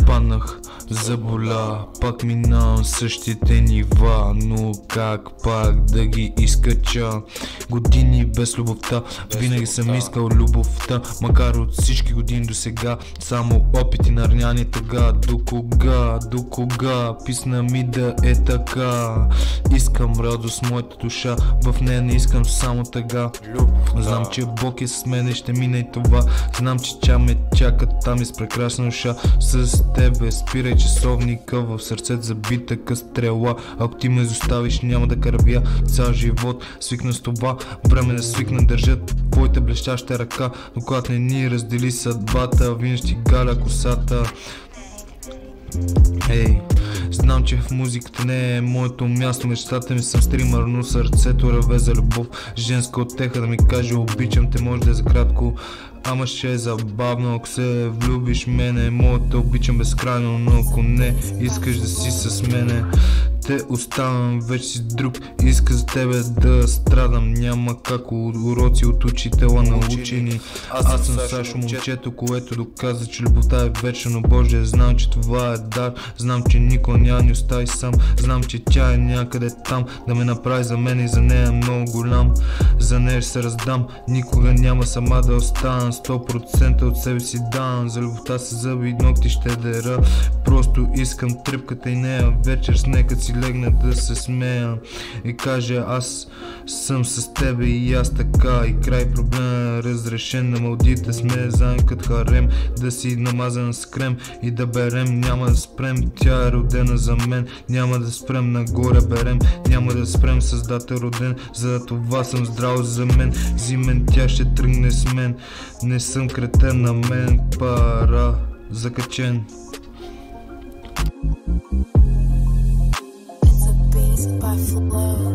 Паднах, заболя, пак минавам същите нива, но как пак да ги изкача? Години без любовта, винаги съм искал любовта, макар от всички години до сега само опити на рняни тъга. До кога писна ми да е така? Искам радост в моята душа, в нея не искам само тъга. Знам, че Бог е с мен и ще мине и това. Знам, че тя ме чака там и с прекрасна душа. С тебе спирай часовника, в сърцето забита стрела. Ако ти ме изоставиш, няма да карабия цял живот. Свикна с това време да свикна, държат твоята блещаща ръка, но когато не ни раздели съдбата, винаги ще галя косата. Знам, че в музиката не е моето място, мечтата ми съм стримър, но сърцето реве за любов. Женска отеха да ми каже обичам те, може да е за кратко, ама ще е забавно ако се влюбиш мене. Моята обичам безкрайно, но ако не искаш да си с мене, те оставам, вече си друг. Иска за тебе да страдам, няма как уроци от учителя научени. Аз съм Сашо, момчето, което доказа, че любовта е вечна, но Боже, знам, че това е дар. Знам, че никога няма ни остави сам. Знам, че тя е някъде там, да ме направи за мен и за нея е много голям. За нея ще се раздам, никога няма сама да остана. 100% от себе си давам, за любовта с зъби и ногти ще дера. Просто искам тръпката и нея вечер с нека си легна да се смея и каже аз съм с тебе и аз така, и край проблема разрешен. На Малдите сме заедно като харем, да си намазан с крем и да берем, няма да спрем. Тя е родена за мен, няма да спрем, нагоре берем, няма да спрем, създател роден, за това съм здрав за мен. Зимен тя ще тръгне с мен, не съм кретен, на мен пара закачен. By flow.